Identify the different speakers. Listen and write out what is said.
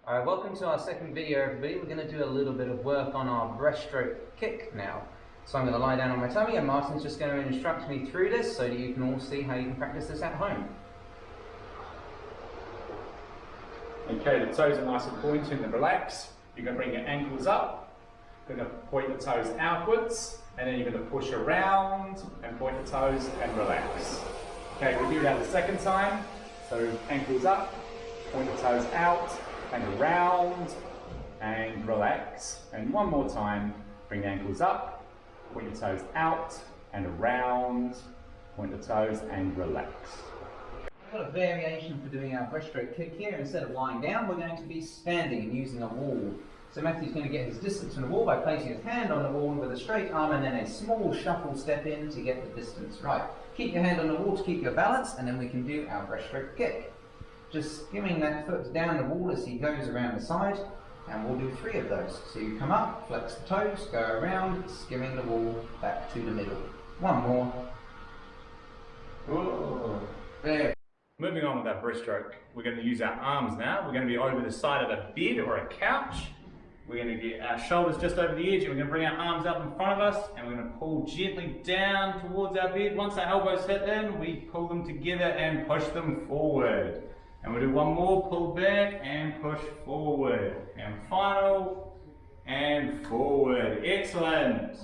Speaker 1: Alright, welcome to our second video, everybody. We're going to do a little bit of work on our breaststroke kick now. So I'm going to lie down on my tummy and Martin's just going to instruct me through this so that you can all see how you can practice this at home.
Speaker 2: Okay, the toes are nice and pointed and relaxed. You're going to bring your ankles up, you're going to point the toes outwards, and then you're going to push around and point the toes and relax. Okay, we'll do that the second time. So ankles up, point the toes out and around and relax. And one more time, bring the ankles up, point the toes out and around, point the toes and relax.
Speaker 1: We've got a variation for doing our breaststroke kick here. Instead of lying down, we're going to be standing and using a wall. So Matthew's going to get his distance from the wall by placing his hand on the wall with a straight arm and then a small shuffle step in to get the distance right. Keep your hand on the wall to keep your balance, and then we can do our breaststroke kick. Just skimming that foot down the wall as he goes around the side, and we'll do 3 of those. So you come up, flex the toes, go around, skimming the wall back to the middle. One more.
Speaker 2: Whoa.
Speaker 1: There.
Speaker 2: Moving on with our breaststroke, we're going to use our arms now. We're going to be over the side of a bed or a couch. We're going to get our shoulders just over the edge, and we're going to bring our arms up in front of us, and we're going to pull gently down towards our bed. Once our elbows hit in, we pull them together and push them forward. And we'll do one more, pull back and push forward. And final, and forward. Excellent.